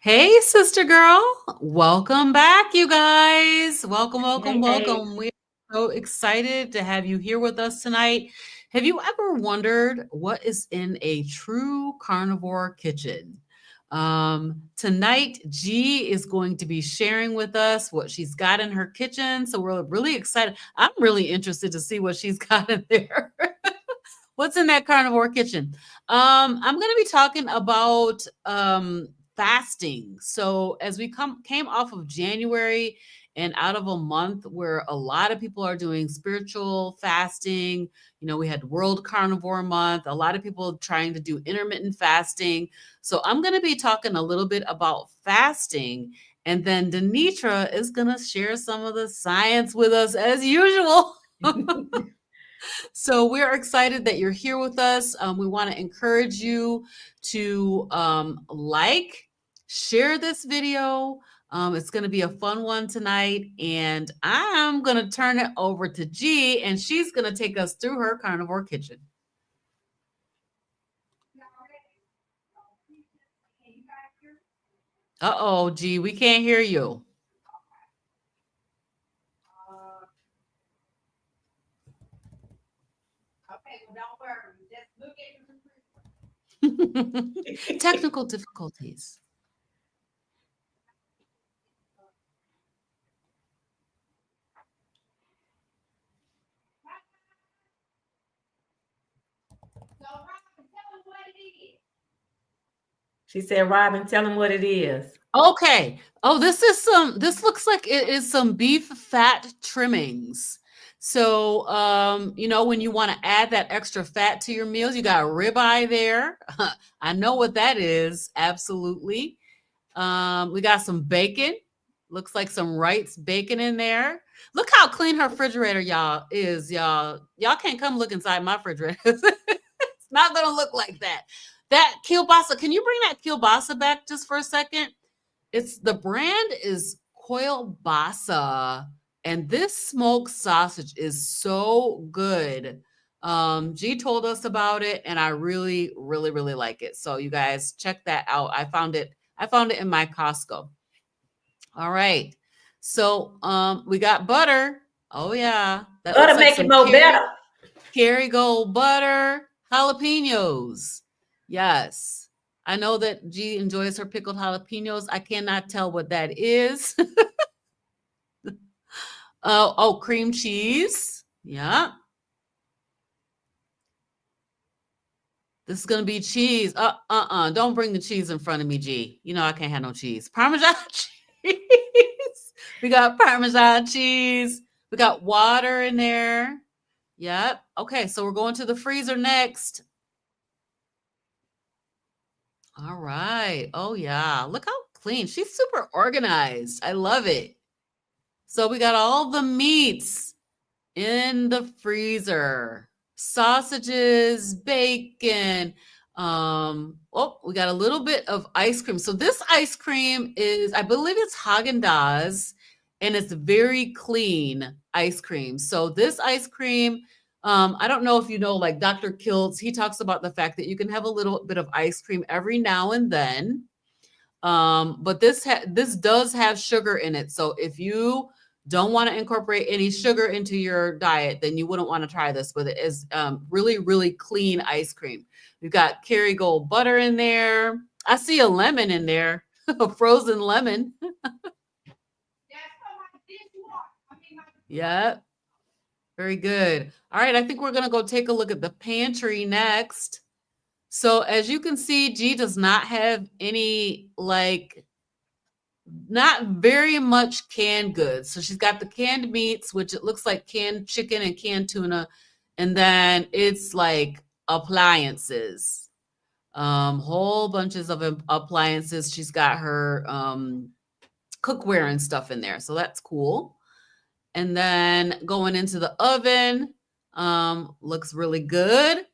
Hey, sister girl. Welcome back, you guys. Welcome, welcome, Hey, hey. welcome. We're so excited to have you here with us tonight. Have you ever wondered what is in a true carnivore kitchen? Tonight, G is going to be sharing with us what she's got in her kitchen. So we're really excited. I'm really interested to see what she's got in there. What's in that carnivore kitchen? I'm going to be talking about fasting. So as we came off of January and out of a month where a lot of people are doing spiritual fasting, we had World Carnivore Month, a lot of people trying to do intermittent fasting. So I'm going to be talking a little bit about fasting. And then DeNitra is going to share some of the science with us as usual. So we're excited that you're here with us. We want to encourage you to share this video. It's going to be a fun one tonight. And I'm going to turn it over to G, and she's going to take us through her carnivore kitchen. Uh-oh, G, we can't hear you. Technical difficulties. She said, Robyn, tell him what it is. Okay. Oh, this looks like it is some beef fat trimmings. So, when you want to add that extra fat to your meals, you got a ribeye there. I know what that is. Absolutely. We got some bacon. Looks like some Wright's bacon in there. Look how clean her refrigerator, y'all, is, y'all. Y'all can't come look inside my refrigerator. It's not gonna look like that. That kielbasa, can you bring that kielbasa back just for a second? The brand is Kielbasa, and this smoked sausage is so good. G told us about it, and I really, really, really like it. So you guys check that out. I found it in my Costco. All right. So we got butter. Oh yeah. That looks Butter like make it some more better. Kerrygold butter, jalapenos. Yes. I know that G enjoys her pickled jalapenos. I cannot tell what that is. Oh, cream cheese. Yeah. This is going to be cheese. Don't bring the cheese in front of me, G. You know I can't have no cheese. Parmesan cheese. We got Parmesan cheese. We got water in there. Yep. Okay, so we're going to the freezer next. All right. Oh, yeah. Look how clean. She's super organized. I love it. So we got all the meats in the freezer. Sausages, bacon. We got a little bit of ice cream. So this ice cream is, I believe it's Haagen-Dazs, and it's very clean ice cream. So this ice cream, I don't know if you know, like Dr. Kiltz, he talks about the fact that you can have a little bit of ice cream every now and then. But this does have sugar in it. So if you don't want to incorporate any sugar into your diet, then you wouldn't want to try this. But it is really, really clean ice cream. We've got Kerrygold butter in there. I see a lemon in there, a frozen lemon. Yep. Very good. All right, I think we're going to go take a look at the pantry next. So as you can see, G does not have any, not very much canned goods. So she's got the canned meats, which it looks like canned chicken and canned tuna. And then it's like appliances, whole bunches of appliances. She's got her cookware and stuff in there. So that's cool. And then going into the oven, looks really good.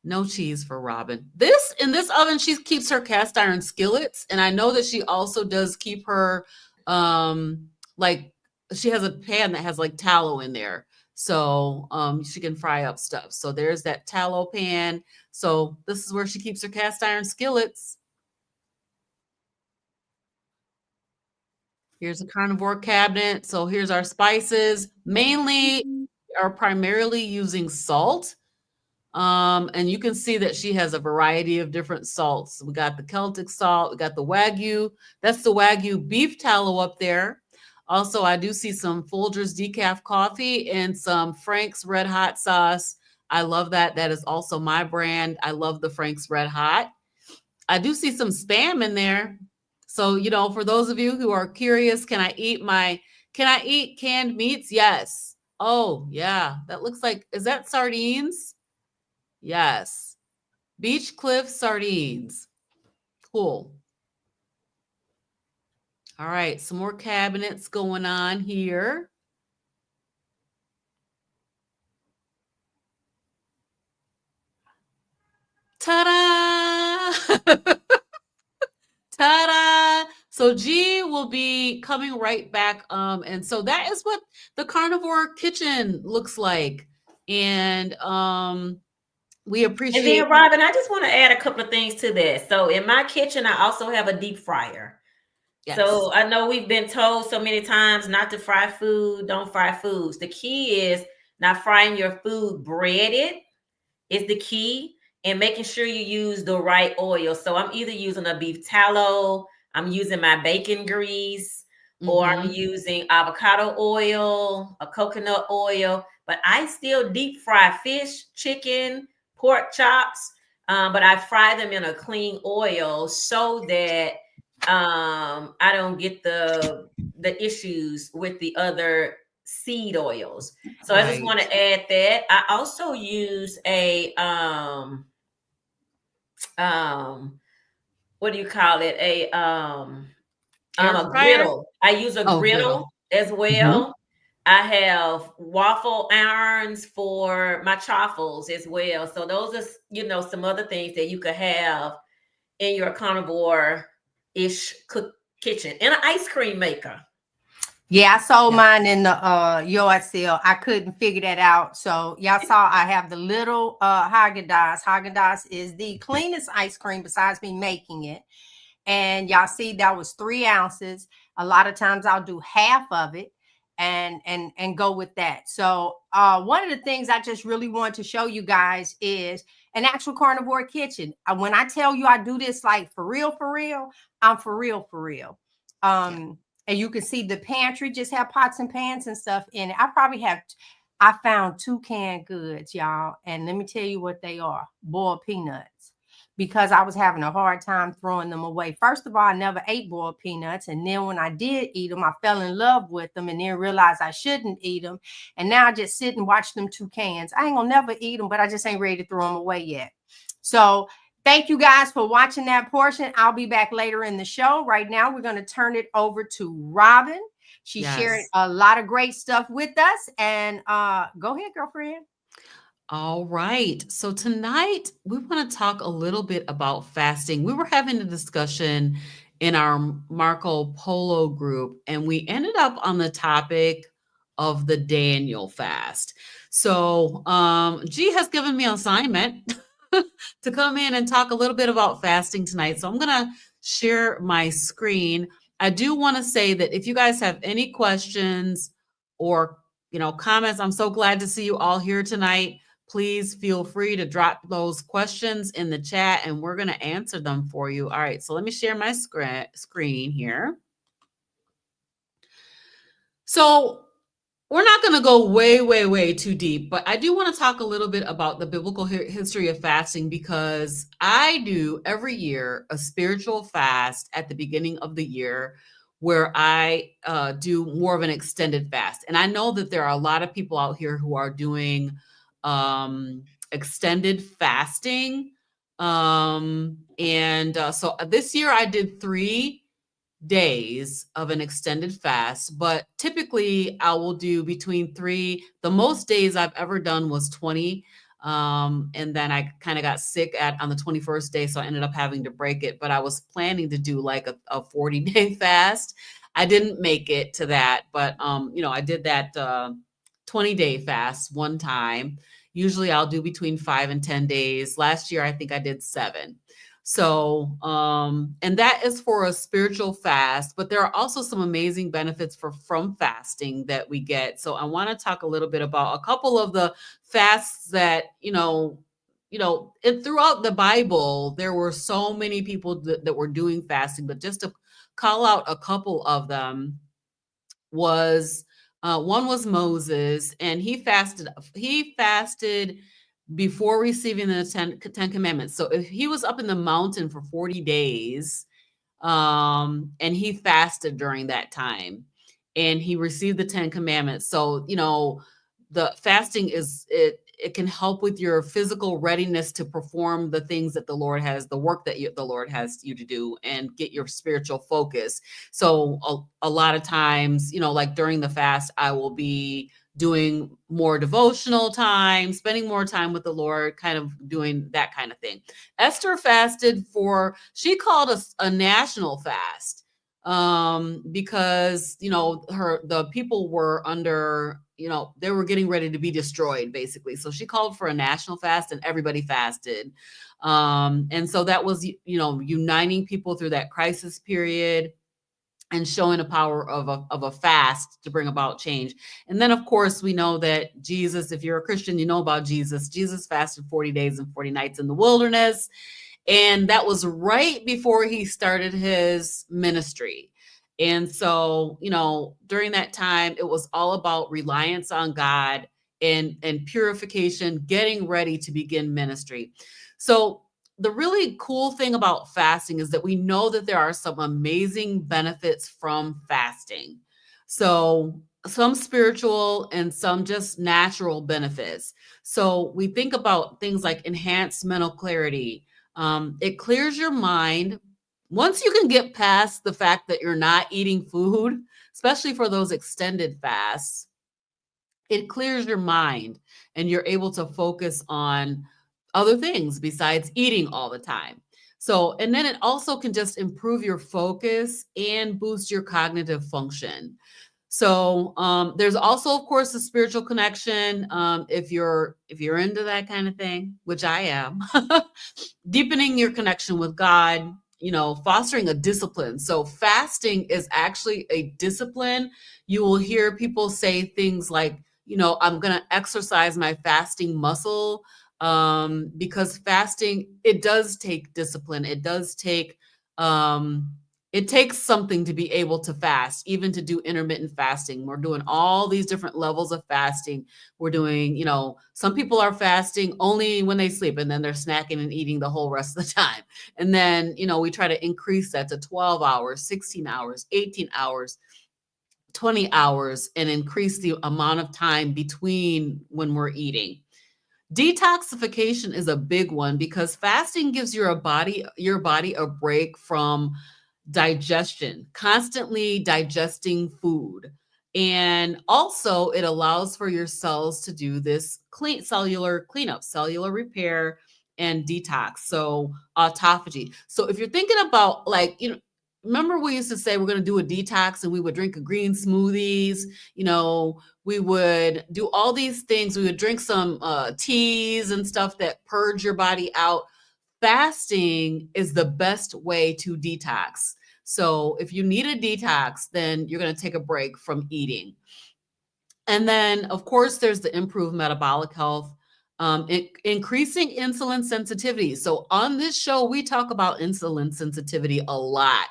No cheese for Robyn. In this oven, she keeps her cast iron skillets, and I know that she also does keep her like she has a pan that has like tallow in there. So she can fry up stuff. So there's that tallow pan. So this is where she keeps her cast iron skillets. Here's a carnivore cabinet. So here's our spices. Mainly are primarily using salt. And you can see that she has a variety of different salts. We got the Celtic salt, we got the Wagyu. That's the Wagyu beef tallow up there. Also, I do see some Folgers decaf coffee and some Frank's Red Hot sauce. I love that. That is also my brand. I love the Frank's Red Hot. I do see some spam in there. So, for those of you who are curious, can I eat canned meats? Yes. Oh, yeah. That looks like, is that sardines? Yes. Beach Cliff sardines. Cool. All right. Some more cabinets going on here. Ta-da! Ta-da! So G will be coming right back. And so that is what the carnivore kitchen looks like. And we And appreciate. then, Robyn, I just want to add a couple of things to that. So in my kitchen, I also have a deep fryer. Yes. So I know we've been told so many times not to fry food, don't fry foods. The key is not frying your food breaded is the key, and making sure you use the right oil. So I'm either using a beef tallow, I'm using my bacon grease, or I'm using avocado oil, a coconut oil, but I still deep fry fish, chicken, pork chops, but I fry them in a clean oil so that I don't get the issues with the other seed oils. So I just want to add that. I also use a what do you call it? A griddle. I use a griddle as well. I have waffle irons for my chaffles as well. So those are, some other things that you could have in your carnivore-ish kitchen. And an ice cream maker. Yeah, I sold mine in the yard sale. I couldn't figure that out. So y'all saw I have the little Haagen-Dazs. Haagen-Dazs is the cleanest ice cream besides me making it. And y'all see that was 3 ounces. A lot of times I'll do half of it and go with that. So one of the things I just really want to show you guys is an actual carnivore kitchen. When I tell you I do this like for real, I'm for real. And you can see the pantry just have pots and pans and stuff in it. I found 2 canned goods, y'all. And let me tell you what they are. Boiled peanuts. Because I was having a hard time throwing them away. First of all, I never ate boiled peanuts. And then when I did eat them, I fell in love with them and then realized I shouldn't eat them. And now I just sit and watch them 2 cans. I ain't gonna never eat them, but I just ain't ready to throw them away yet. So thank you guys for watching that portion. I'll be back later in the show. Right now, we're going to turn it over to Robyn. She shared a lot of great stuff with us. And go ahead, girlfriend. All right. So tonight, we want to talk a little bit about fasting. We were having a discussion in our Marco Polo group, and we ended up on the topic of the Daniel fast. So G has given me an assignment to come in and talk a little bit about fasting tonight. So I'm going to share my screen. I do want to say that if you guys have any questions or comments, I'm so glad to see you all here tonight. Please feel free to drop those questions in the chat and we're going to answer them for you. All right, so let me share my screen here. So we're not going to go way too deep, but I do want to talk a little bit about the biblical history of fasting because I do every year a spiritual fast at the beginning of the year where I do more of an extended fast. And I know that there are a lot of people out here who are doing extended fasting. So this year I did 3 days of an extended fast, but typically I will do between 3. The most days I've ever done was 20. And then I kind of got sick on the 21st day. So I ended up having to break it, but I was planning to do like a 40-day fast. I didn't make it to that, but I did that 20-day fast one time. Usually I'll do between 5 and 10 days. Last year, I think I did 7. So, and that is for a spiritual fast, but there are also some amazing benefits from fasting that we get. So I want to talk a little bit about a couple of the fasts that, and throughout the Bible, there were so many people that were doing fasting, but just to call out a couple of them was one was Moses, and he fasted before receiving the Ten Commandments. So if he was up in the mountain for 40 days, and he fasted during that time, and he received the 10 Commandments. So, the fasting it can help with your physical readiness to perform the things that the Lord has, the work that the Lord has you to do, and get your spiritual focus. So a lot of times, like during the fast, I will be doing more devotional time, spending more time with the Lord, kind of doing that kind of thing. Esther fasted she called a national fast, because the people were under, they were getting ready to be destroyed, basically. So she called for a national fast, and everybody fasted. And so that was, uniting people through that crisis period and showing the power of a fast to bring about change. And then, of course, we know that Jesus, if you're a Christian, you know about Jesus. Jesus fasted 40 days and 40 nights in the wilderness. And that was right before he started his ministry. And so, during that time, it was all about reliance on God and purification, getting ready to begin ministry. So the really cool thing about fasting is that we know that there are some amazing benefits from fasting. So some spiritual and some just natural benefits. So we think about things like enhanced mental clarity. It clears your mind. Once you can get past the fact that you're not eating food, especially for those extended fasts, it clears your mind and you're able to focus on other things besides eating all the time. So, and then it also can just improve your focus and boost your cognitive function. So, there's also, of course, a spiritual connection. If you're into that kind of thing, which I am, deepening your connection with God, fostering a discipline. So fasting is actually a discipline. You will hear people say things like, I'm going to exercise my fasting muscle, because fasting, it does take discipline. It takes something to be able to fast, even to do intermittent fasting. We're doing all these different levels of fasting. We're doing, some people are fasting only when they sleep, and then they're snacking and eating the whole rest of the time. And then, we try to increase that to 12 hours, 16 hours, 18 hours, 20 hours, and increase the amount of time between when we're eating. Detoxification is a big one because fasting gives your body a break from digestion, constantly digesting food. And also it allows for your cells to do this cellular cleanup, cellular repair, and detox. So autophagy. So if you're thinking about, like, remember we used to say we're going to do a detox and we would drink a green smoothies, we would do all these things. We would drink some teas and stuff that purge your body out. Fasting is the best way to detox. So if you need a detox, then you're going to take a break from eating. And then, of course, there's the improved metabolic health, increasing insulin sensitivity. So on this show, we talk about insulin sensitivity a lot,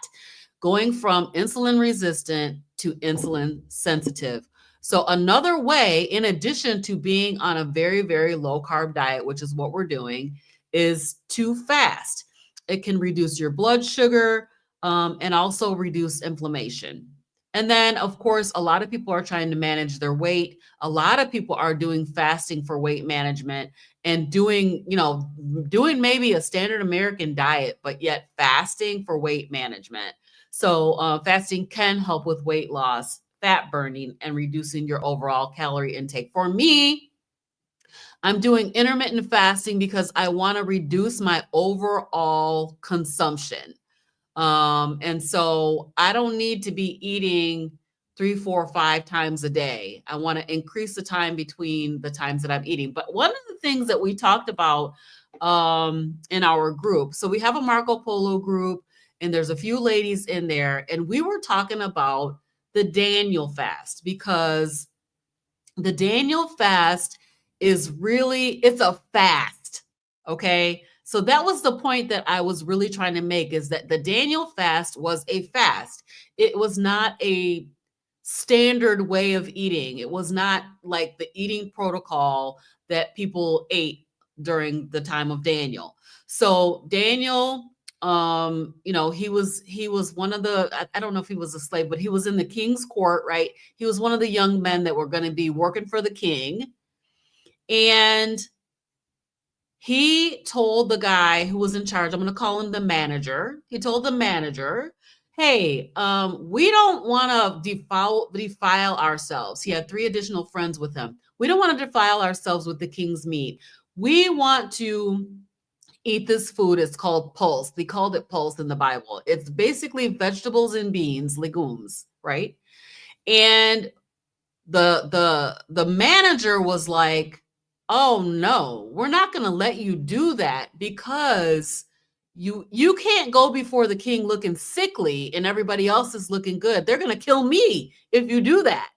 going from insulin resistant to insulin sensitive. So another way, in addition to being on a very, very low carb diet, which is what we're doing, is to fast. It can reduce your blood sugar, and also reduce inflammation. And then, of course, a lot of people are trying to manage their weight. A lot of people are doing fasting for weight management and doing maybe a standard American diet, but yet fasting for weight management. So fasting can help with weight loss, fat burning, and reducing your overall calorie intake. For me, I'm doing intermittent fasting because I want to reduce my overall consumption. And so I don't need to be eating 3, 4, 5 times a day. I want to increase the time between the times that I'm eating. But one of the things that we talked about in our group. So we have a Marco Polo group, and there's a few ladies in there, and we were talking about the Daniel fast, because the Daniel fast is really, it's a fast. Okay. So that was the point that I was really trying to make, is that the Daniel fast was a fast. It was not a standard way of eating. It was not like the eating protocol that people ate during the time of Daniel. So Daniel, he was one of the, I don't know if he was a slave, but he was in the king's court, right? He was one of the young men that were going to be working for the king. And he told the guy who was in charge, I'm going to call him the manager. He told the manager, hey, we don't want to defile ourselves. He had 3 additional friends with him. We don't want to defile ourselves with the king's meat. We want to eat this food. It's called pulse. They called it pulse in the Bible. It's basically vegetables and beans, legumes, right? And the manager was like, oh no, we're not going to let you do that, because you can't go before the king looking sickly and everybody else is looking good. They're going to kill me if you do that.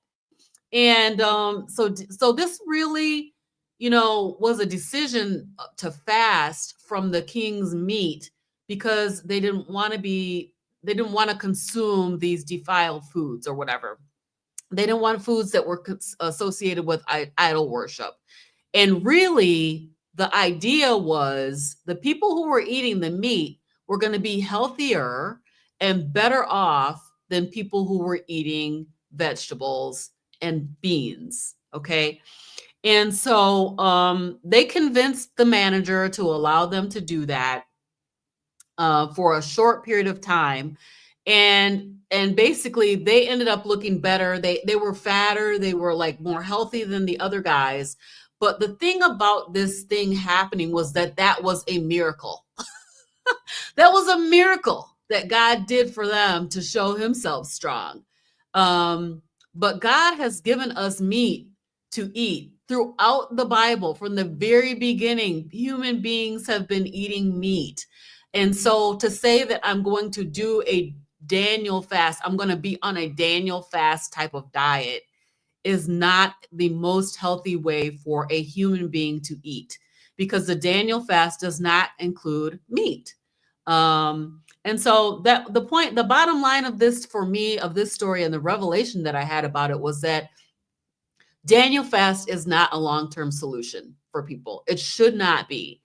And so this really, was a decision to fast from the king's meat, because they didn't want to consume these defiled foods or whatever. They didn't want foods that were associated with idol worship. And really, the idea was the people who were eating the meat were going to be healthier and better off than people who were eating vegetables and beans. Okay. And so they convinced the manager to allow them to do that for a short period of time. And basically they ended up looking better. They were fatter. They were like more healthy than the other guys. But the thing about this thing happening was that was a miracle. That was a miracle that God did for them to show himself strong. But God has given us meat to eat throughout the Bible. From the very beginning, human beings have been eating meat. And so to say that I'm going to do a Daniel fast, I'm going to be on a Daniel fast type of diet, is not the most healthy way for a human being to eat, because the Daniel fast does not include meat. And so that the bottom line of this, for me, of this story and the revelation that I had about it, was that Daniel fast is not a long-term solution for people. It should not be,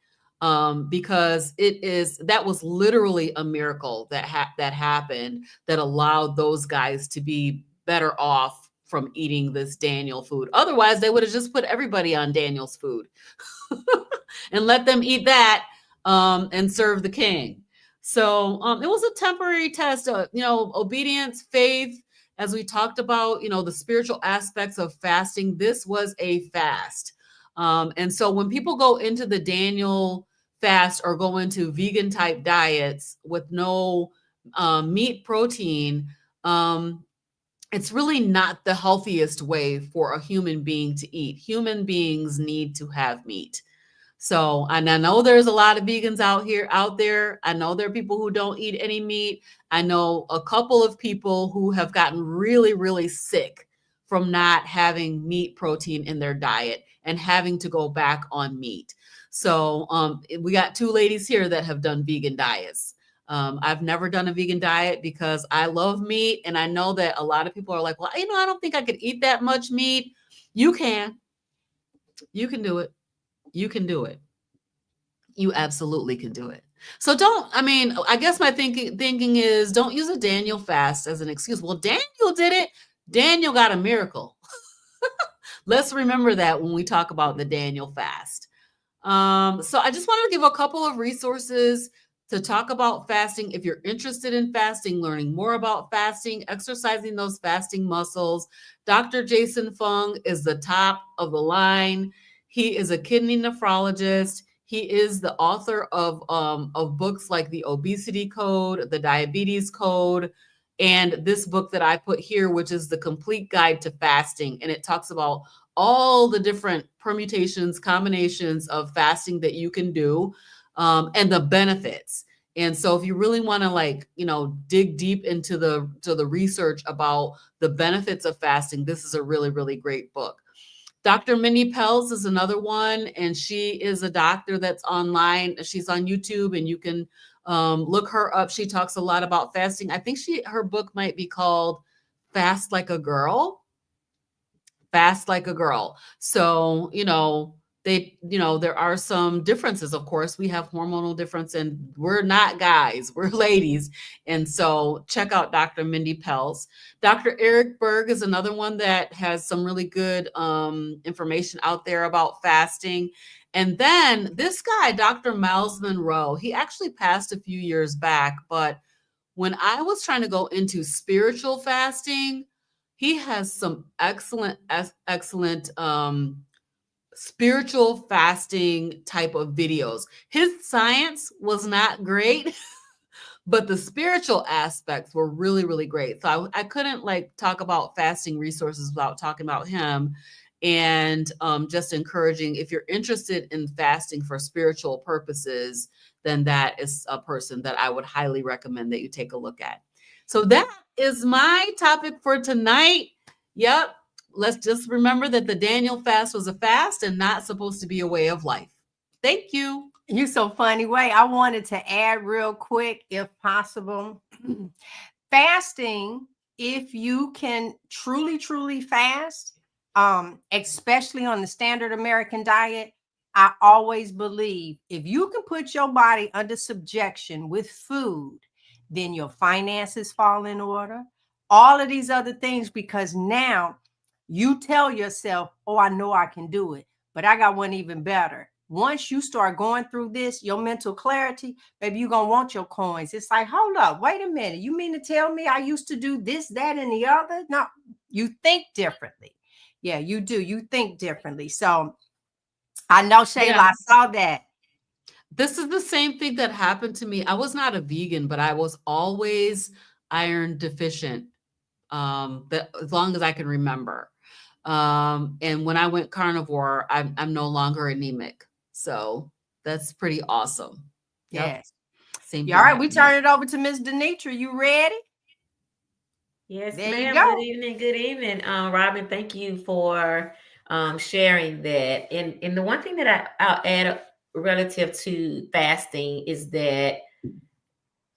because that was literally a miracle that happened, that allowed those guys to be better off from eating this Daniel food. Otherwise, they would have just put everybody on Daniel's food and let them eat that and serve the king. So it was a temporary test, obedience, faith, as we talked about, the spiritual aspects of fasting. This was a fast. And so when people go into the Daniel fast or go into vegan type diets with no meat protein, it's really not the healthiest way for a human being to eat. Human beings need to have meat. So, and I know there's a lot of vegans out there. I know there are people who don't eat any meat. I know a couple of people who have gotten really, really sick from not having meat protein in their diet and having to go back on meat. So we got 2 ladies here that have done vegan diets. I've never done a vegan diet because I love meat. And I know that a lot of people are like, well, I don't think I could eat that much meat. You can do it. You can do it. You absolutely can do it. So I guess my thinking is, don't use a Daniel fast as an excuse. Well, Daniel did it. Daniel got a miracle. Let's remember that when we talk about the Daniel fast. So I just wanted to give a couple of resources to talk about fasting. If you're interested in fasting, learning more about fasting, exercising those fasting muscles, Dr. Jason Fung is the top of the line. He is a kidney nephrologist. He is the author of books like The Obesity Code, The Diabetes Code, and this book that I put here, which is The Complete Guide to Fasting. And it talks about all the different permutations, combinations of fasting that you can do. and the benefits. And so if you really want to, like, dig deep into the research about the benefits of fasting, this is a really, really great book. Dr. Mindy Pelz is another one, and she is a doctor that's online. She's on YouTube, and you can look her up. She talks a lot about fasting. I think her book might be called Fast Like a Girl. Fast Like a Girl. So, there are some differences. Of course, we have hormonal difference, and we're not guys, we're ladies. And so check out Dr. Mindy Pelz. Dr. Eric Berg is another one that has some really good information out there about fasting. And then this guy, Dr. Miles Monroe, he actually passed a few years back, but when I was trying to go into spiritual fasting, he has some excellent spiritual fasting type of videos. His science was not great, but the spiritual aspects were really, really great. So I couldn't talk about fasting resources without talking about him. And just encouraging, if you're interested in fasting for spiritual purposes, then that is a person that I would highly recommend that you take a look at. So that is my topic for tonight. Yep. Let's just remember that the Daniel fast was a fast and not supposed to be a way of life. Thank you. You so funny. Way I wanted to add real quick, if possible, fasting, if you can truly fast, especially on the standard American diet, I always believe if you can put your body under subjection with food, then your finances fall in order, all of these other things, because now you tell yourself, oh, I know I can do it. But I got one even better. Once you start going through this, your mental clarity, baby, you're going to want your coins. It's like, hold up, wait a minute. You mean to tell me I used to do this, that, and the other? No, you think differently. Yeah, you do. You think differently. So I know, Shayla, Yeah. I saw that. This is the same thing that happened to me. I was not a vegan, but I was always iron deficient, as long as I can remember. And when I went carnivore, I'm no longer anemic. So that's pretty awesome. Yep. Yes. Same Yeah, all thing right, we happened to me. turn it over to Miss DeNitra. You ready? Yes, There you ma'am. go. Good evening. Good evening, Robyn. Thank you for sharing that. And the one thing that I'll add relative to fasting is that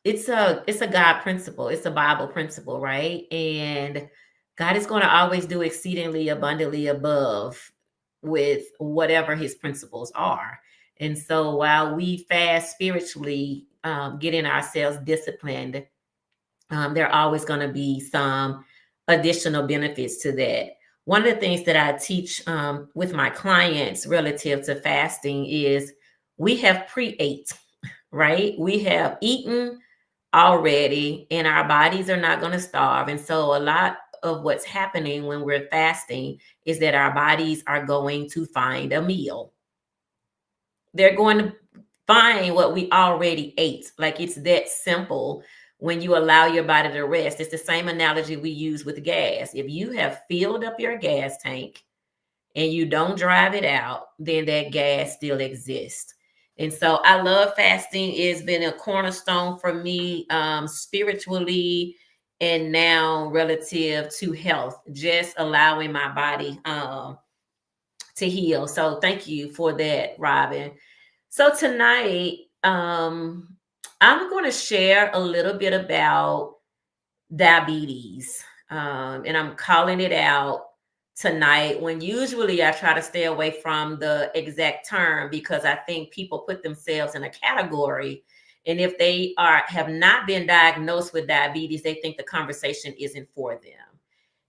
it's a God principle. It's a Bible principle, right? And God is going to always do exceedingly abundantly above with whatever His principles are. And so while we fast spiritually, getting ourselves disciplined, there are always going to be some additional benefits to that. One of the things that I teach with my clients relative to fasting is we have pre-ate, right? We have eaten already, and our bodies are not going to starve. And so a lot of what's happening when we're fasting is that our bodies are going to find a meal. They're going to find what we already ate. Like, it's that simple. When you allow your body to rest, it's the same analogy we use with gas. If you have filled up your gas tank and you don't drive it out, then that gas still exists. And so I love fasting. It's been a cornerstone for me spiritually, and now relative to health, just allowing my body to heal. So thank you for that, Robyn. So tonight, I'm going to share a little bit about diabetes, and I'm calling it out tonight, when usually I try to stay away from the exact term, because I think people put themselves in a category, and if they have not been diagnosed with diabetes, they think the conversation isn't for them.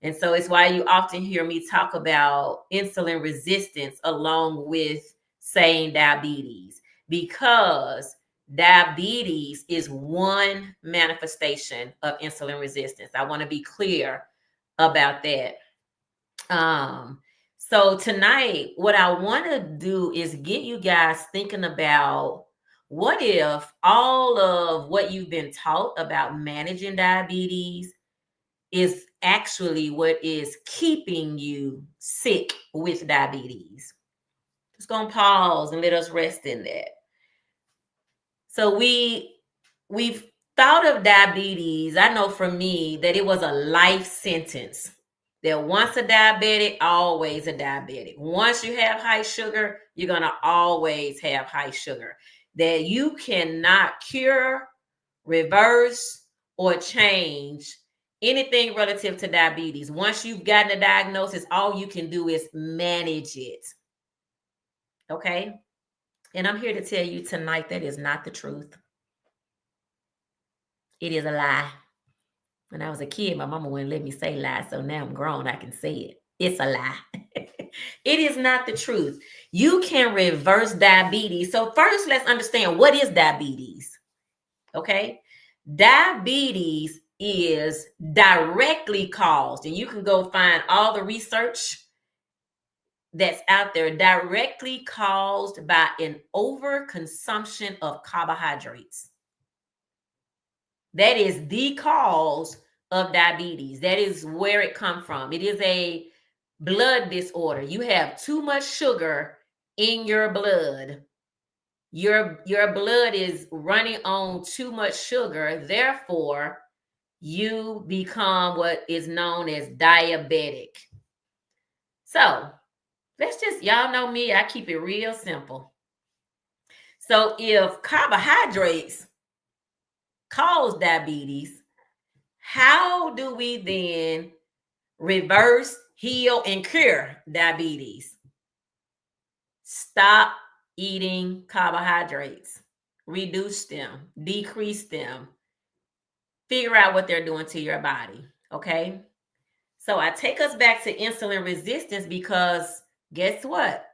And so it's why you often hear me talk about insulin resistance along with saying diabetes, because diabetes is one manifestation of insulin resistance. I want to be clear about that. So tonight, what I want to do is get you guys thinking about, what if all of what you've been taught about managing diabetes is actually what is keeping you sick with diabetes? Just gonna pause and let us rest in that. So we've thought of diabetes. I know for me that it was a life sentence. That once a diabetic, always a diabetic. Once you have high sugar, you're going to always have high sugar. That you cannot cure, reverse, or change anything relative to diabetes. Once you've gotten a diagnosis, all you can do is manage it. Okay? And I'm here to tell you tonight that is not the truth. It is a lie. When I was a kid, my mama wouldn't let me say lies. So now I'm grown, I can say it. It's a lie. It is not the truth. You can reverse diabetes. So first, let's understand, what is diabetes? Okay? Diabetes is directly caused, and you can go find all the research that's out there, directly caused by an overconsumption of carbohydrates. That is the cause of diabetes. That is where it comes from. It is a blood disorder. You have too much sugar in your blood. Your blood is running on too much sugar. Therefore, you become what is known as diabetic. So let's just, y'all know me, I keep it real simple. So if carbohydrates cause diabetes, how do we then reverse, heal, and cure diabetes? Stop eating carbohydrates. Reduce them. Decrease them. Figure out what they're doing to your body. Okay? So I take us back to insulin resistance, because guess what?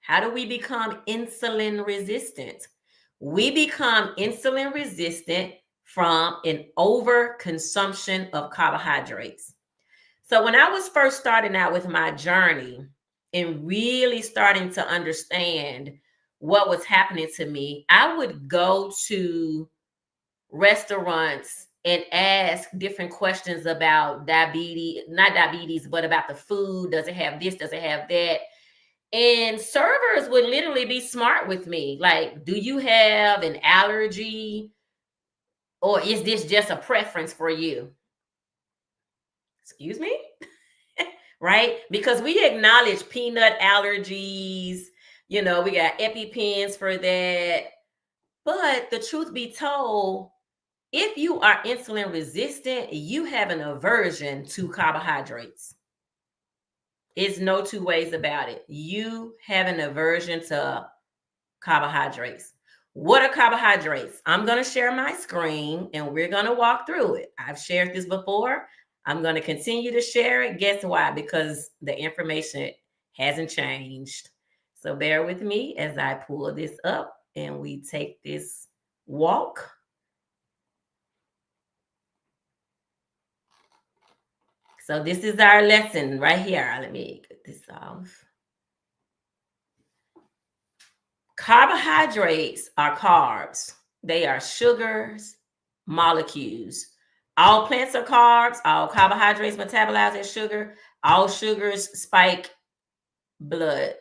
How do we become insulin resistant? We become insulin resistant from an overconsumption of carbohydrates. So when I was first starting out with my journey and really starting to understand what was happening to me, I would go to restaurants and ask different questions about diabetes, not diabetes, but about the food. Does it have this? Does it have that? And servers would literally be smart with me. Like, do you have an allergy? Or is this just a preference for you? Excuse me? Right? Because we acknowledge peanut allergies. You know, we got EpiPens for that. But the truth be told, if you are insulin resistant, you have an aversion to carbohydrates. It's no two ways about it. You have an aversion to carbohydrates. What are carbohydrates? I'm going to share my screen and we're going to walk through it. I've shared this before. I'm going to continue to share it. Guess why? Because the information hasn't changed. So bear with me as I pull this up and we take this walk. So this is our lesson right here. Let me get this off. Carbohydrates are carbs. They are sugars, molecules. All plants are carbs. All carbohydrates metabolize as sugar. All sugars spike blood.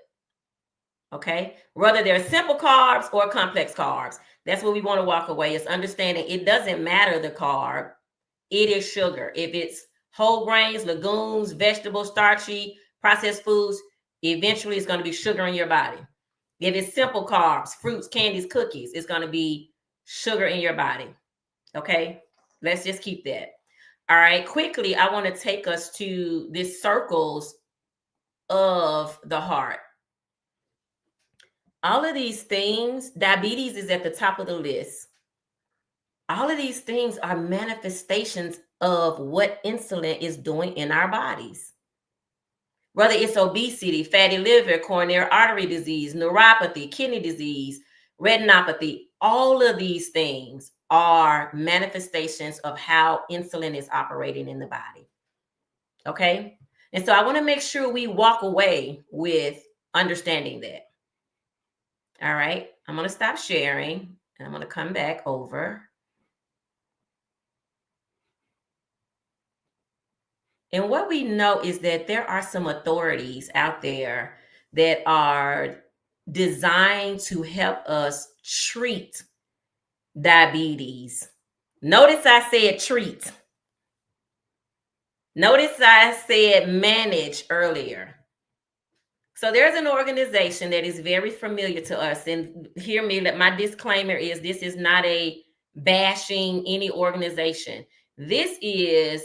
Okay? Whether they're simple carbs or complex carbs. That's what we want to walk away, is understanding it doesn't matter the carb. It is sugar. If it's whole grains, legumes, vegetables, starchy, processed foods, eventually it's going to be sugar in your body. If it's simple carbs, fruits, candies, cookies, it's going to be sugar in your body. Okay? Let's just keep that. All right. Quickly, I want to take us to this circles of the heart. All of these things, diabetes is at the top of the list. All of these things are manifestations of what insulin is doing in our bodies. Whether it's obesity, fatty liver, coronary artery disease, neuropathy, kidney disease, retinopathy, all of these things are manifestations of how insulin is operating in the body. Okay? And so I want to make sure we walk away with understanding that. All right? I'm going to stop sharing and I'm going to come back over. And what we know is that there are some authorities out there that are designed to help us treat diabetes. Notice I said treat. Notice I said manage earlier. So there's an organization that is very familiar to us. And hear me, that my disclaimer is this is not a bashing any organization. This is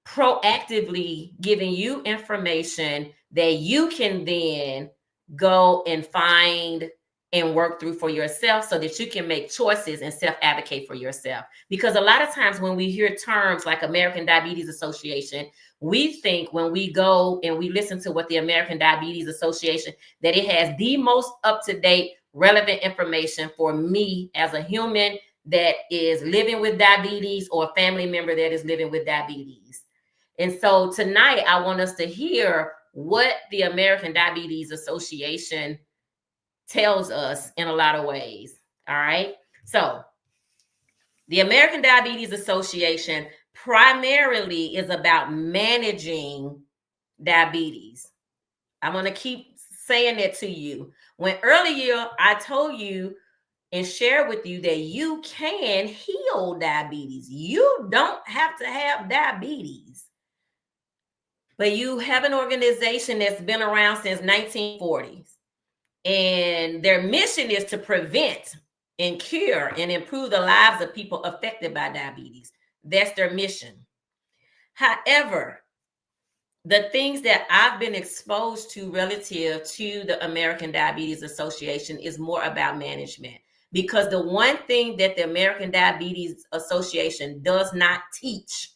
proactively giving you information that you can then go and find and work through for yourself so that you can make choices and self-advocate for yourself. Because a lot of times when we hear terms like American Diabetes Association, we think when we go and we listen to what the American Diabetes Association, that it has the most up-to-date, relevant information for me as a human that is living with diabetes or a family member that is living with diabetes. And so tonight, I want us to hear what the American Diabetes Association tells us in a lot of ways. All right. So the American Diabetes Association primarily is about managing diabetes. I'm going to keep saying that to you. When earlier I told you and share with you that you can heal diabetes. You don't have to have diabetes. But you have an organization that's been around since 1940s. And their mission is to prevent and cure and improve the lives of people affected by diabetes. That's their mission. However, the things that I've been exposed to relative to the American Diabetes Association is more about management. Because the one thing that the American Diabetes Association does not teach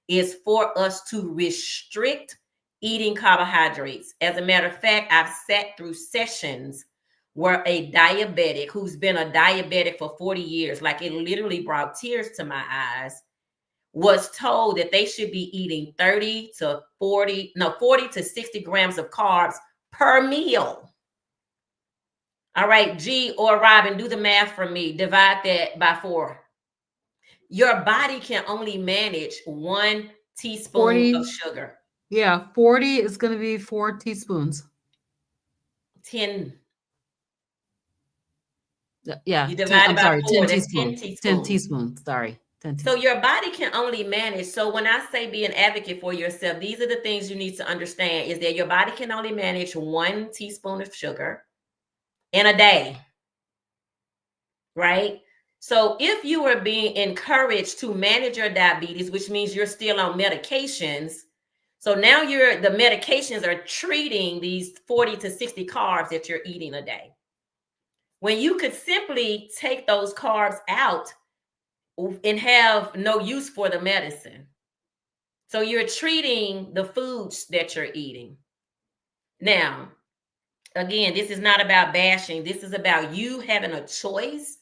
is for us to restrict eating carbohydrates. As a matter of fact, I've sat through sessions where a diabetic who's been a diabetic for 40 years, like it literally brought tears to my eyes, was told that they should be eating 40 to 60 grams of carbs per meal. All right, G or Robyn, do the math for me. Divide that by 4. Your body can only manage 1 teaspoon 40, of sugar. Yeah, 40 is going to be 4 teaspoons. 10. Yeah, You divide it by 4, 10 that's 10 teaspoons. teaspoons. 10 teaspoons, sorry. 10 So teaspoons. your body can only manage. So when I say be an advocate for yourself, these are the things you need to understand is that your body can only manage 1 teaspoon of sugar in a day, right? So if you are being encouraged to manage your diabetes, which means you're still on medications, so now the medications are treating these 40 to 60 carbs that you're eating a day. When you could simply take those carbs out and have no use for the medicine. So you're treating the foods that you're eating. Now, again, this is not about bashing. This is about you having a choice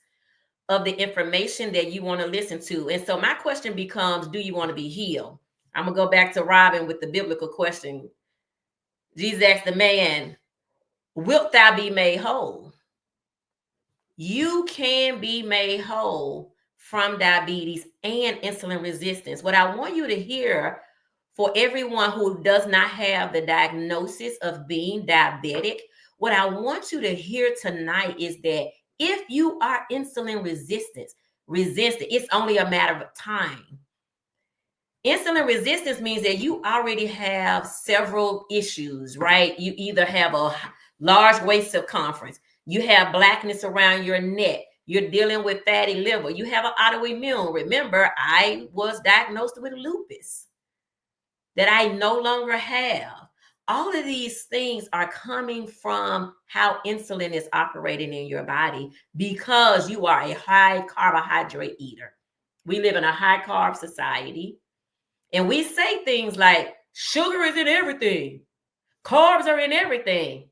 of the information that you want to listen to. And so my question becomes, do you want to be healed? I'm going to go back to Robyn with the biblical question. Jesus asked the man, wilt thou be made whole? You can be made whole from diabetes and insulin resistance. What I want you to hear for everyone who does not have the diagnosis of being diabetic, what I want you to hear tonight is that if you are insulin resistant, it's only a matter of time. Insulin resistance means that you already have several issues, right? You either have a large waist circumference, you have blackness around your neck, you're dealing with fatty liver, you have an autoimmune. Remember, I was diagnosed with lupus that I no longer have. All of these things are coming from how insulin is operating in your body because you are a high carbohydrate eater. We live in a high carb society. And we say things like sugar is in everything. Carbs are in everything,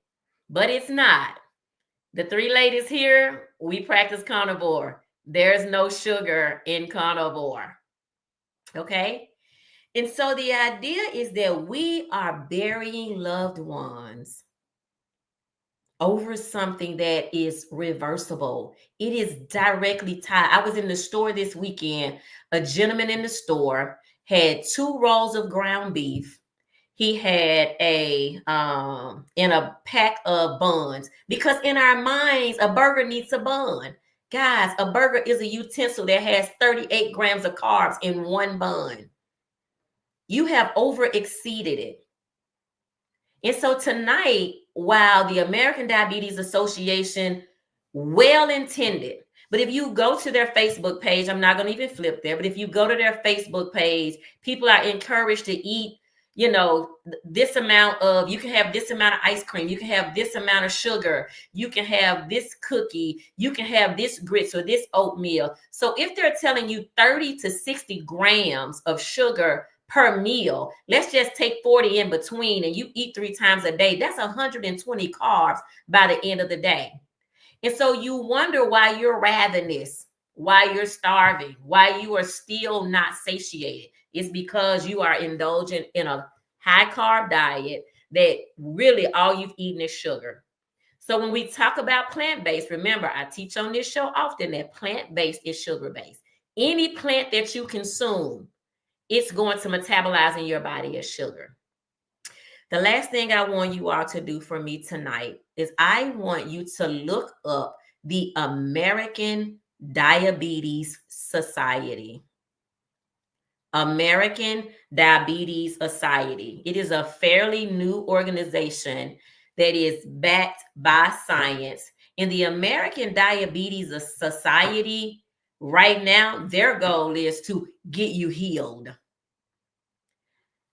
but it's not. The 3 ladies here, we practice carnivore. There's no sugar in carnivore. Okay. And so the idea is that we are burying loved ones over something that is reversible. It is directly tied. I was in the store this weekend. A gentleman in the store had 2 rolls of ground beef. He had in a pack of buns, because in our minds, a burger needs a bun. Guys, a burger is a utensil that has 38 grams of carbs in one bun. You have over exceeded it. And so tonight, while the American Diabetes Association, well intended, but if you go to their Facebook page, I'm not going to even flip there, but if you go to their Facebook page, people are encouraged to eat, you know, this amount of, you can have this amount of ice cream, you can have this amount of sugar, you can have this cookie, you can have this grits or this oatmeal. So if they're telling you 30 to 60 grams of sugar per meal, let's just take 40 in between, and you eat 3 times a day, that's 120 carbs by the end of the day. And so you wonder why you're ravenous, why you're starving, why you are still not satiated. It's because you are indulging in a high carb diet that really all you've eaten is sugar. So when we talk about plant-based, remember, I teach on this show often that plant-based is sugar-based. Any plant that you consume, it's going to metabolize in your body as sugar. The last thing I want you all to do for me tonight is I want you to look up the American Diabetes Society. American Diabetes Society. It is a fairly new organization that is backed by science. And the American Diabetes Society, right now, their goal is to get you healed.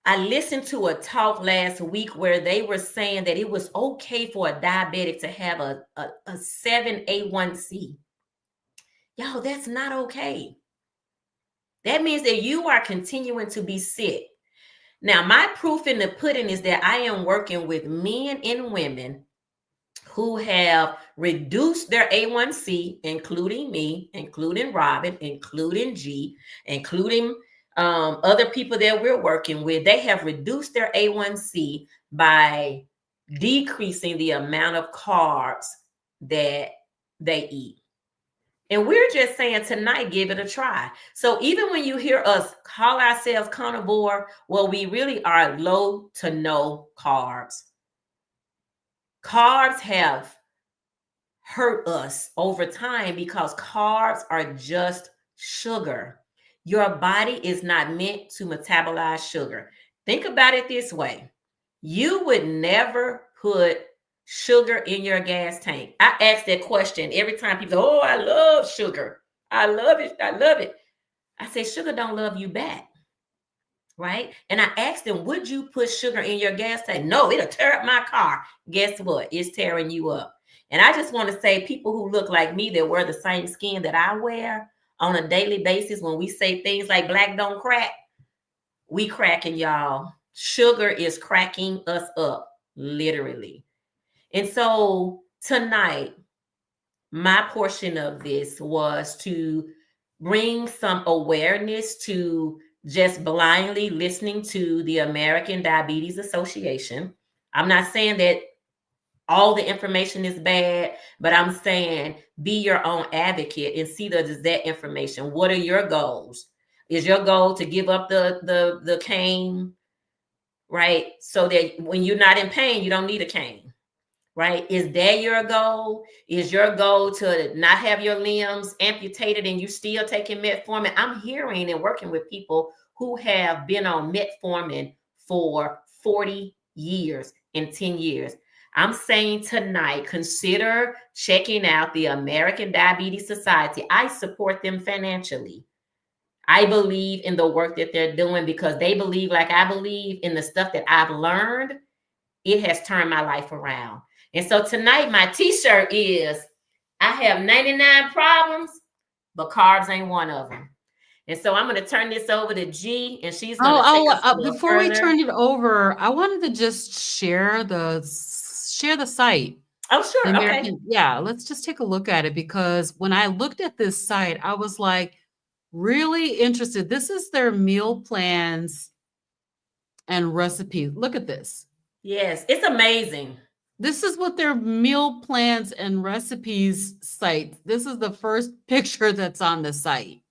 I listened to a talk last week where they were saying that it was okay for a diabetic to have a 7A1C. Y'all, that's not okay. That means that you are continuing to be sick. Now, my proof in the pudding is that I am working with men and women who have reduced their A1C, including me, including Robyn, including G, including other people that we're working with. They have reduced their A1C by decreasing the amount of carbs that they eat. And we're just saying tonight, give it a try. So even when you hear us call ourselves carnivore, well, we really are low to no carbs. Carbs have hurt us over time because carbs are just sugar. Your body is not meant to metabolize sugar. Think about it this way. You would never put sugar in your gas tank. I ask that question every time people say, oh, I love sugar. I love it. I love it. I say, sugar don't love you back. Right? And I asked them, would you put sugar in your gas tank? No, it'll tear up my car. Guess what? It's tearing you up. And I just want to say, people who look like me that wear the same skin that I wear on a daily basis, when we say things like black don't crack, we cracking, y'all. Sugar is cracking us up, literally. And so tonight, my portion of this was to bring some awareness to just blindly listening to the American Diabetes Association. I'm not saying that all the information is bad, but I'm saying be your own advocate and see that information. What are your goals? Is your goal to give up the cane, right? So that when you're not in pain, you don't need a cane, right? Is that your goal? Is your goal to not have your limbs amputated and you still taking metformin? I'm hearing and working with people who have been on metformin for 40 years and 10 years. I'm saying tonight, consider checking out the American Diabetes Society. I support them financially. I believe in the work that they're doing because they believe like I believe in the stuff that I've learned. It has turned my life around. And so tonight, my t-shirt is, I have 99 problems, but carbs ain't one of them. And so I'm going to turn this over to G, and she's going to take us a little before further. we turn it over, I wanted to just share the site. Oh, sure. Okay. Yeah, let's just take a look at it, because when I looked at this site, I was like really interested. This is their meal plans and recipes. Look at this. Yes, it's amazing. This is what their meal plans and recipes site. This is the first picture that's on the site.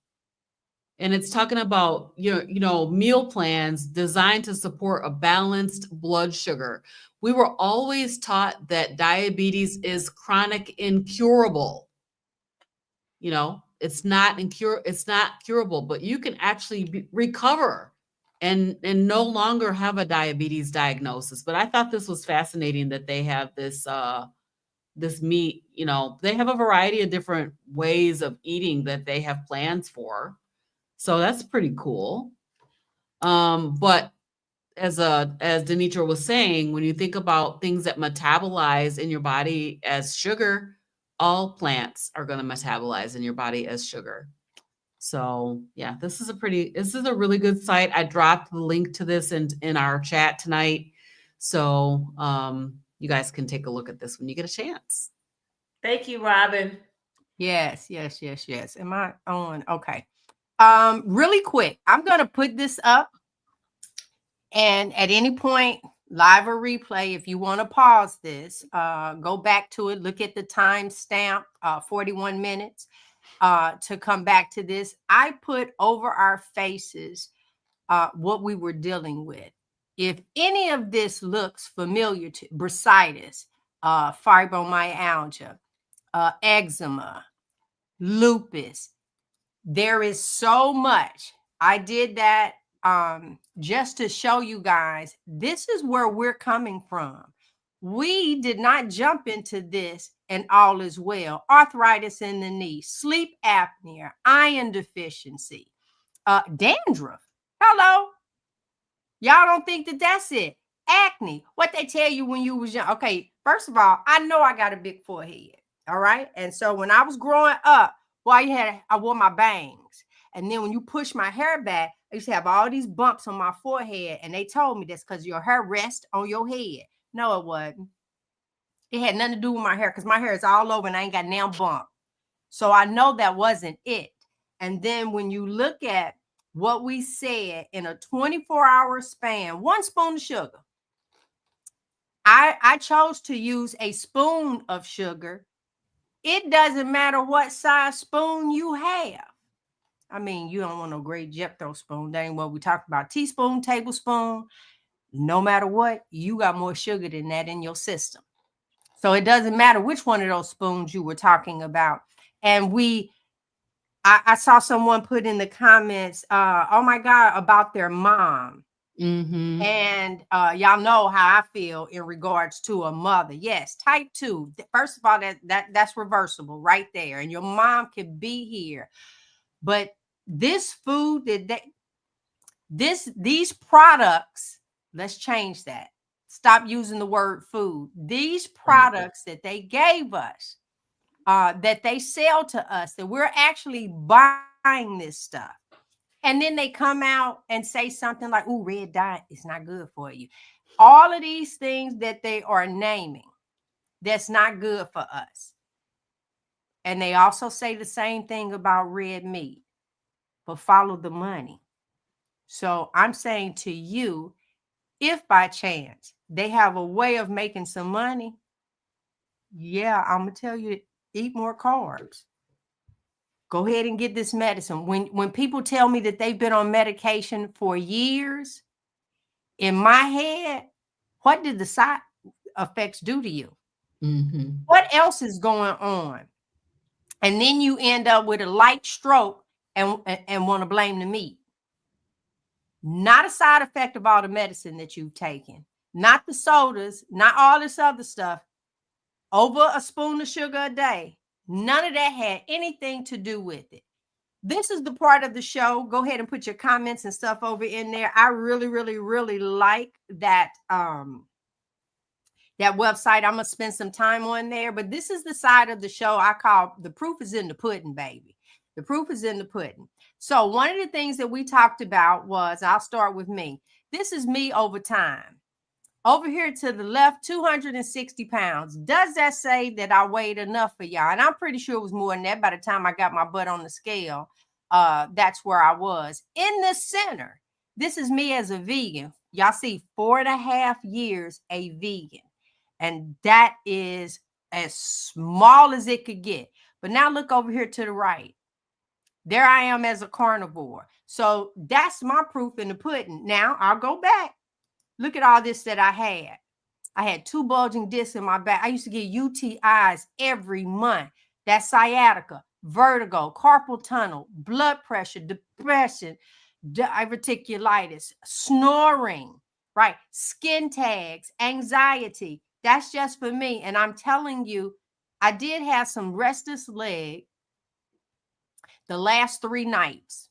And it's talking about meal plans designed to support a balanced blood sugar. We were always taught that diabetes is chronic, incurable. you know, it's not curable, but you can actually recover and no longer have a diabetes diagnosis. But I thought this was fascinating that they have this meat, you know, they have a variety of different ways of eating that they have plans for. So that's pretty cool. But as DeNitra was saying, when you think about things that metabolize in your body as sugar, all plants are going to metabolize in your body as sugar. So yeah, this is a really good site. I dropped the link to this in our chat tonight. So you guys can take a look at this when you get a chance. Thank you, Robyn. Yes. Am I on? Okay. Really quick, I'm gonna put this up, and at any point, live or replay, if you want to pause this, go back to it, look at the time stamp, 41 minutes, to come back to this. I put over our faces what we were dealing with. If any of this looks familiar to bursitis, fibromyalgia, eczema, lupus, there is so much. I did that just to show you guys this is where we're coming from. We did not jump into this and all is well. Arthritis in the knee, sleep apnea, iron deficiency, dandruff. Hello. Y'all don't think that that's it. Acne, what they tell you when you was young. Okay, first of all, I know I got a big forehead. All right. And so when I was growing up, I wore my bangs. And then when you push my hair back, I used to have all these bumps on my forehead. And they told me that's because your hair rests on your head. No, it wasn't. It had nothing to do with my hair because my hair is all over and I ain't got now bump. So I know that wasn't it. And then when you look at what we said in a 24-hour span, 1 spoon of sugar. I chose to use a spoon of sugar. It doesn't matter what size spoon you have. I mean, you don't want no great Jethro spoon. That ain't what we talk about. Teaspoon, tablespoon, no matter what, you got more sugar than that in your system. So it doesn't matter which one of those spoons you were talking about. And I saw someone put in the comments, oh my God, about their mom. Mm-hmm. And y'all know how I feel in regards to a mother. Yes, type 2. First of all, that's reversible right there. And your mom can be here. But this food these products, let's change that. Stop using the word food. These products that they gave us, that they sell to us, that we're actually buying this stuff. And then they come out and say something like, "Ooh, red dye is not good for you." All of these things that they are naming, that's not good for us. And they also say the same thing about red meat, but follow the money. So I'm saying to you, if by chance they have a way of making some money, yeah, I'm going to tell you, eat more carbs. Go ahead and get this medicine. When people tell me that they've been on medication for years, in my head, what did the side effects do to you? Mm-hmm. What else is going on? And then you end up with a light stroke and want to blame the meat. Not a side effect of all the medicine that you've taken, not the sodas, not all this other stuff. Over a spoon of sugar a day. None of that had anything to do with it. This is the part of the show. Go ahead and put your comments and stuff over in there. I really, really, really like that that website. I'm gonna spend some time on there. But this is the side of the show I call the proof is in the pudding, baby. The proof is in the pudding. So one of the things that we talked about was, I'll start with me. This is me over time. Over here to the left, 260 pounds. Does that say that I weighed enough for y'all? And I'm pretty sure it was more than that by the time I got my butt on the scale. That's where I was. In the center, this is me as a vegan. Y'all see 4.5 years a vegan. And that is as small as it could get. But now look over here to the right. There I am as a carnivore. So that's my proof in the pudding. Now I'll go back. Look at all this that I had. I had 2 bulging discs in my back. I used to get UTIs every month. That's sciatica. vertigo, carpal tunnel, blood pressure, depression, diverticulitis, snoring, right? Skin tags, anxiety. That's just for me. And I'm telling you, I did have some restless leg the last 3 nights.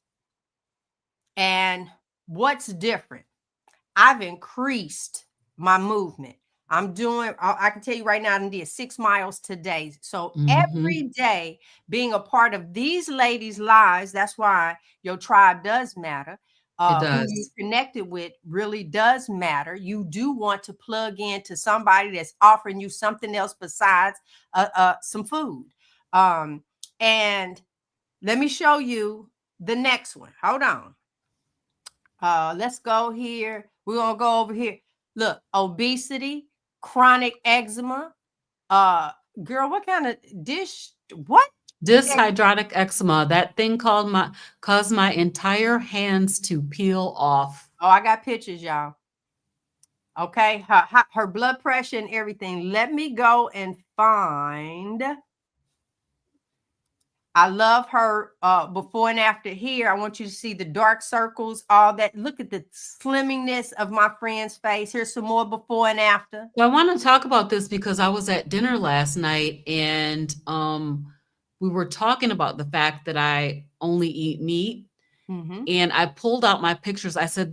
And what's different? I've increased my movement. I can tell you right now, I did 6 miles today. So every day being a part of these ladies' lives, that's why your tribe does matter. It Who you does. connected with really does matter. You do want to plug into somebody that's offering you something else besides some food. And let me show you the next one. Hold on. Let's go here. We're gonna go over here. Look, obesity, chronic eczema. Girl, what kind of dish? What? Dyshydrotic eczema. That thing caused my entire hands to peel off. Oh, I got pictures, y'all. Okay, her blood pressure and everything. Let me go and find. I love her before and after here. I want you to see the dark circles, all that. Look at the slimminess of my friend's face. Here's some more before and after. Well, I want to talk about this because I was at dinner last night and we were talking about the fact that I only eat meat. And I pulled out my pictures. I said,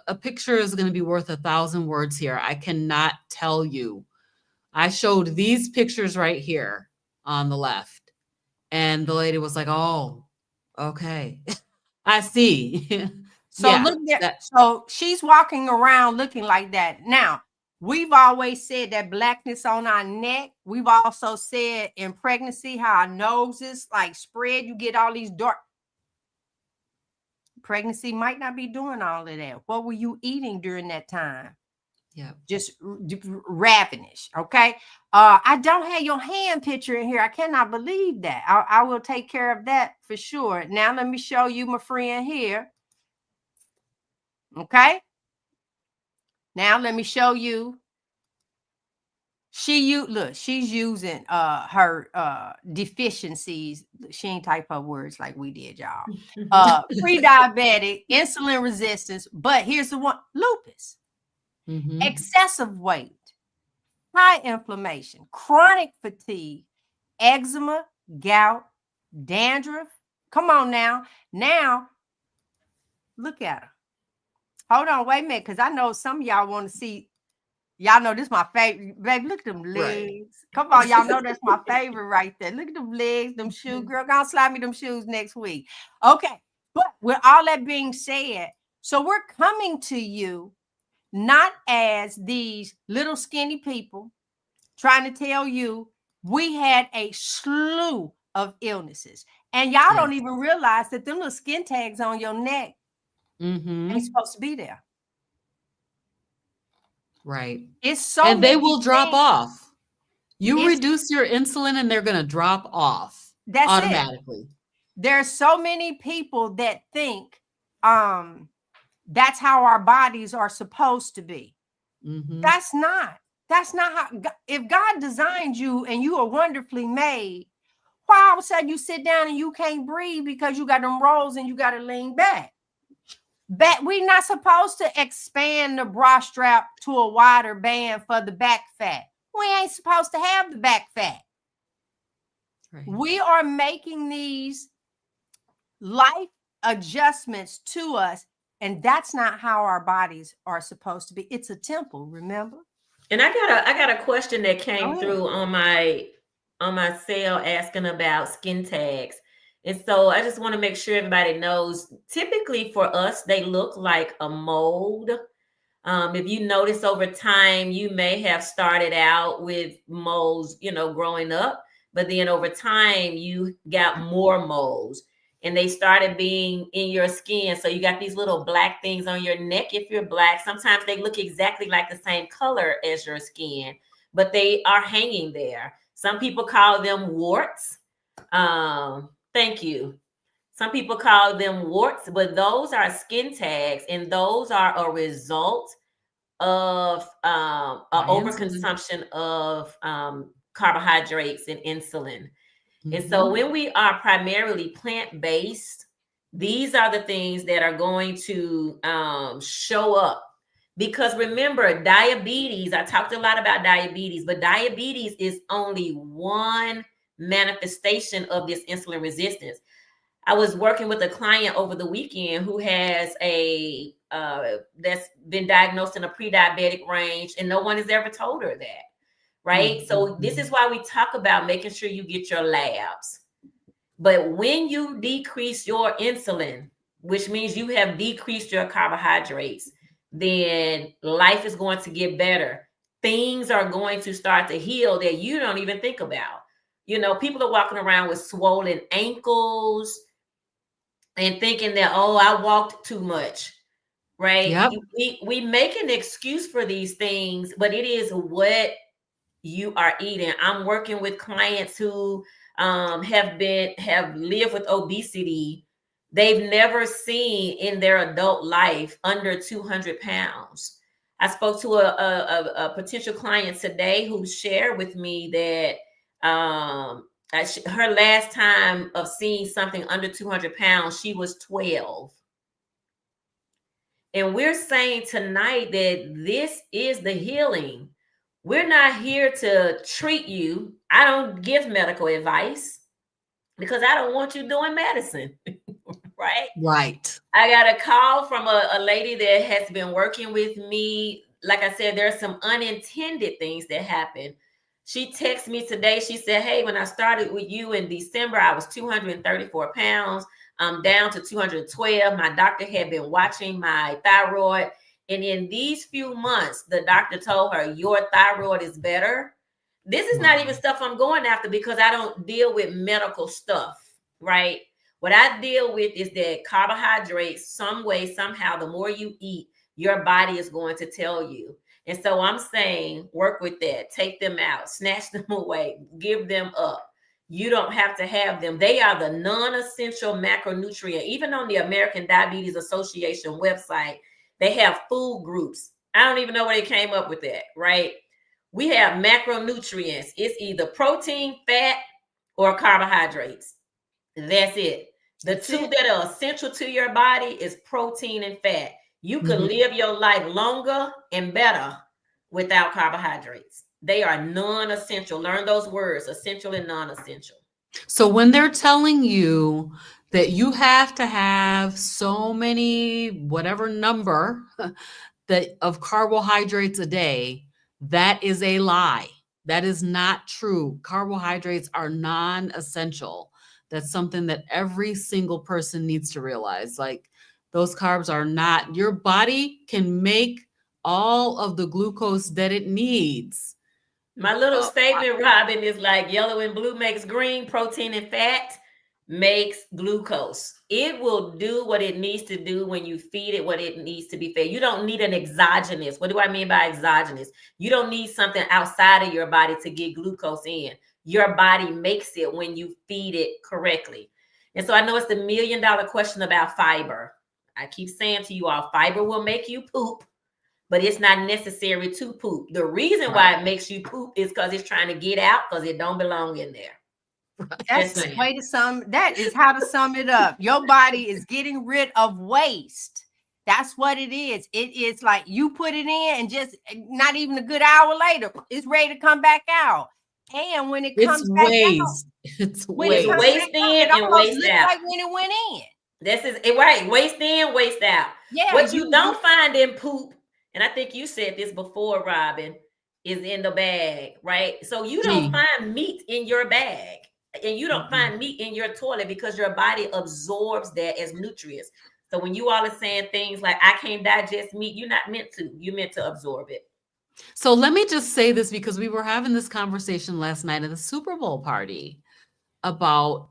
a picture is going to be worth 1,000 words here. I cannot tell you. I showed these pictures right here on the left. And the lady was like, oh, okay. I see. So Yeah, look there. So she's walking around looking like that. Now, we've always said that blackness on our neck. We've also said in pregnancy how our noses like spread. You get all these dark. Pregnancy might not be doing all of that. What were you eating during that time? Yeah. Just ravenous. Okay. I don't have your hand picture in here. I cannot believe that. I will take care of that for sure. Now let me show you my friend here. Okay. Now let me show you. Look, she's using her deficiencies. She ain't type her words like we did, y'all. Pre-diabetic, insulin resistance, but here's the one: lupus, excessive weight, high inflammation, chronic fatigue, eczema, gout, dandruff. Come on now. Now, look at her. Hold on, wait a minute, because I know some of y'all want to see. Y'all know this is my favorite. Baby, look at them legs. Right. Come on, y'all know that's my favorite right there. Look at them legs, them shoes. Girl, gonna slide me them shoes next week. Okay, but with all that being said, so we're coming to you not as these little skinny people trying to tell you we had a slew of illnesses. And y'all don't even realize that them little skin tags on your neck ain't supposed to be there. Right. It's so and they will drop off. You It's- reduce your insulin and they're going to drop off That's automatically. it. There's so many people that think that's how our bodies are supposed to be. That's not how. If God designed you and you are wonderfully made, why all of a sudden you sit down and you can't breathe because you got them rolls and you got to lean back? We're not supposed to expand the bra strap to a wider band for the back fat. We ain't supposed to have the back fat. Right. We are making these life adjustments to us, and that's not how our bodies are supposed to be. It's a temple, remember? And I got a question that came through on my cell asking about skin tags. And so I just want to make sure everybody knows, typically for us, they look like a mold. If you notice over time, you may have started out with moles, growing up, but then over time you got more moles and they started being in your skin. So you got these little black things on your neck. If you're Black, sometimes they look exactly like the same color as your skin, but they are hanging there. Some people call them warts. Thank you. Some people call them warts, but those are skin tags, and those are a result of overconsumption of carbohydrates and insulin. And so when we are primarily plant-based, these are the things that are going to show up. Because remember, diabetes, I talked a lot about diabetes, but diabetes is only one manifestation of this insulin resistance. I was working with a client over the weekend who has a that's been diagnosed in a pre-diabetic range, and no one has ever told her that, right? Mm-hmm. So this is why we talk about making sure you get your labs. But when you decrease your insulin, which means you have decreased your carbohydrates, then life is going to get better. Things are going to start to heal that you don't even think about. You know, people are walking around with swollen ankles and thinking that, oh, I walked too much, right? Yep. We make an excuse for these things, but it is what you are eating. I'm working with clients who have lived with obesity. They've never seen in their adult life under 200 pounds. I spoke to a potential client today who shared with me that her last time of seeing something under 200 pounds, she was 12. And we're saying tonight that this is the healing. We're not here to treat you. I don't give medical advice because I don't want you doing medicine, right? Right. I got a call from a lady that has been working with me. Like I said, there are some unintended things that happen. She texted me today. She said, hey, when I started with you in December, I was 234 pounds. I'm down to 212. My doctor had been watching my thyroid. And in these few months, the doctor told her, your thyroid is better. This is not even stuff I'm going after because I don't deal with medical stuff, right? What I deal with is that carbohydrates, some way, somehow, the more you eat, your body is going to tell you. And so I'm saying, work with that, take them out, snatch them away, give them up. You don't have to have them. They are the non-essential macronutrient. Even on the American Diabetes Association website, they have food groups. I don't even know where they came up with that, right? We have macronutrients. It's either protein, fat, or carbohydrates. That's it. The two that are essential to your body is protein and fat. You can live your life longer and better without carbohydrates. They are non-essential. Learn those words, essential and non-essential. So when they're telling you that you have to have so many, whatever number that of carbohydrates a day, that is a lie. That is not true. Carbohydrates are non-essential. That's something that every single person needs to realize. Like, those carbs are not, your body can make all of the glucose that it needs. My little statement, Robyn, is like yellow and blue makes green, protein and fat makes glucose. It will do what it needs to do when you feed it what it needs to be fed. You don't need an exogenous. What do I mean by exogenous? You don't need something outside of your body to get glucose in. Your body makes it when you feed it correctly. And so I know it's the $1 million question about fiber. I keep saying to you all, fiber will make you poop, but it's not necessary to poop. The reason why it makes you poop is because it's trying to get out because it don't belong in there. That's the way to sum. That is how to sum it up. Your body is getting rid of waste. That's what it is. It is like you put it in and just not even a good hour later, it's ready to come back out. And when it comes back out, it's waste in and waste out. Like when it went in. This is it, right? Waste in, waste out. Yeah. What you don't find in poop, and I think you said this before, Robyn, is in the bag, right? So you don't find meat in your bag, and you don't find meat in your toilet because your body absorbs that as nutrients. So when you all are saying things like, I can't digest meat, you're not meant to. You're meant to absorb it. So let me just say this, because we were having this conversation last night at the Super Bowl party about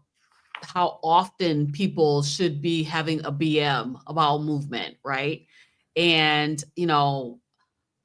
how often people should be having a BM, a bowel movement, right? And, you know,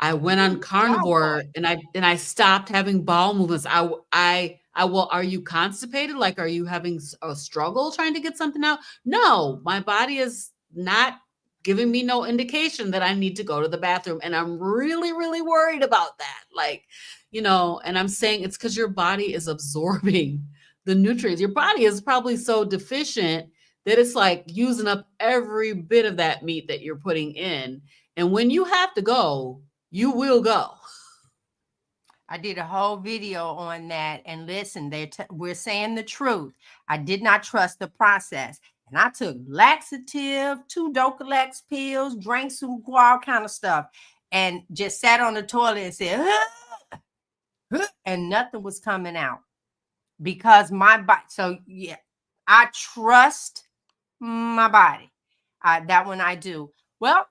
I went on Carnivore and I stopped having bowel movements. Well, are you constipated? Like, are you having a struggle trying to get something out? No, my body is not giving me no indication that I need to go to the bathroom. And I'm really, really worried about that. Like, you know, and I'm saying it's because your body is absorbing the nutrients. Your body is probably so deficient that it's like using up every bit of that meat that you're putting in. And when you have to go, you will go. I did a whole video on that, and listen, we're saying the truth. I did not trust the process, and I took laxative, 2 Docalex pills, drank some all kind of stuff, and just sat on the toilet and said, and nothing was coming out because my body. So yeah, I trust my body. That one I do. Well,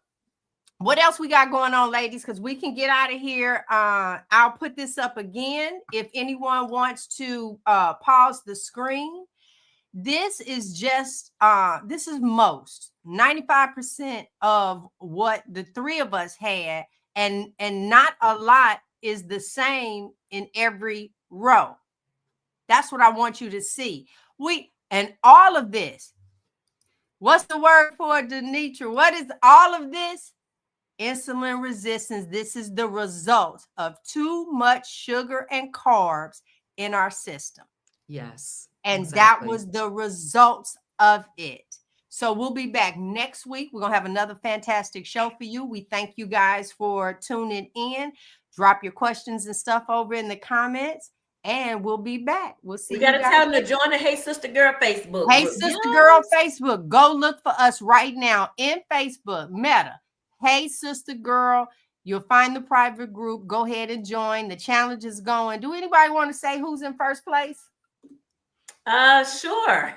what else we got going on, ladies? Because we can get out of here. I'll put this up again. If anyone wants to pause the screen, this is just, this is most 95% of what the 3 of us had. And not a lot is the same in every row. That's what I want you to see. And all of this, what's the word for it, DeNitra? What is all of this? Insulin resistance. This is the result of too much sugar and carbs in our system. Yes. And exactly. that was the results of it. So we'll be back next week. We're going to have another fantastic show for you. We thank you guys for tuning in. Drop your questions and stuff over in the comments, and we'll be back. We'll see you guys. We got to tell them to join the Hey Sister Girl Facebook. Hey Sister Girl Facebook. Go look for us right now in Facebook, Meta. Hey Sister Girl. You'll find the private group. Go ahead and join. The challenge is going. Do anybody want to say who's in first place? Sure.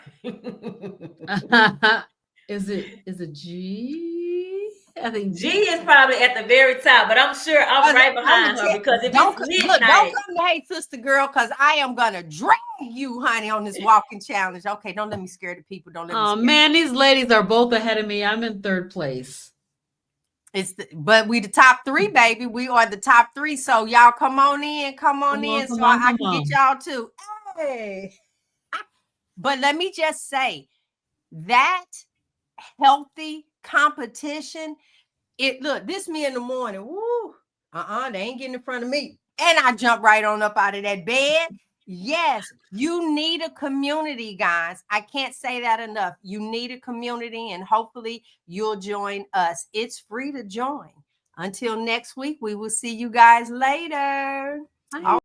Is it G? I think G is probably at the very top, but I'm sure I'm right behind her because if don't midnight, don't come to Hey Sister Girl, because I am gonna drag you, honey, on this walking challenge. Okay, don't let me scare the people. Don't let me. Oh man, these ladies are both ahead of me. I'm in 3rd place. But we the top 3, baby. We are the top 3. So y'all come on in, so I can get y'all too. Hey. But let me just say that healthy competition. Look, this me in the morning. Woo, they ain't getting in front of me. And I jump right on up out of that bed. Yes, you need a community, guys. I can't say that enough. You need a community, and hopefully you'll join us. It's free to join. Until next week, we will see you guys later. Bye.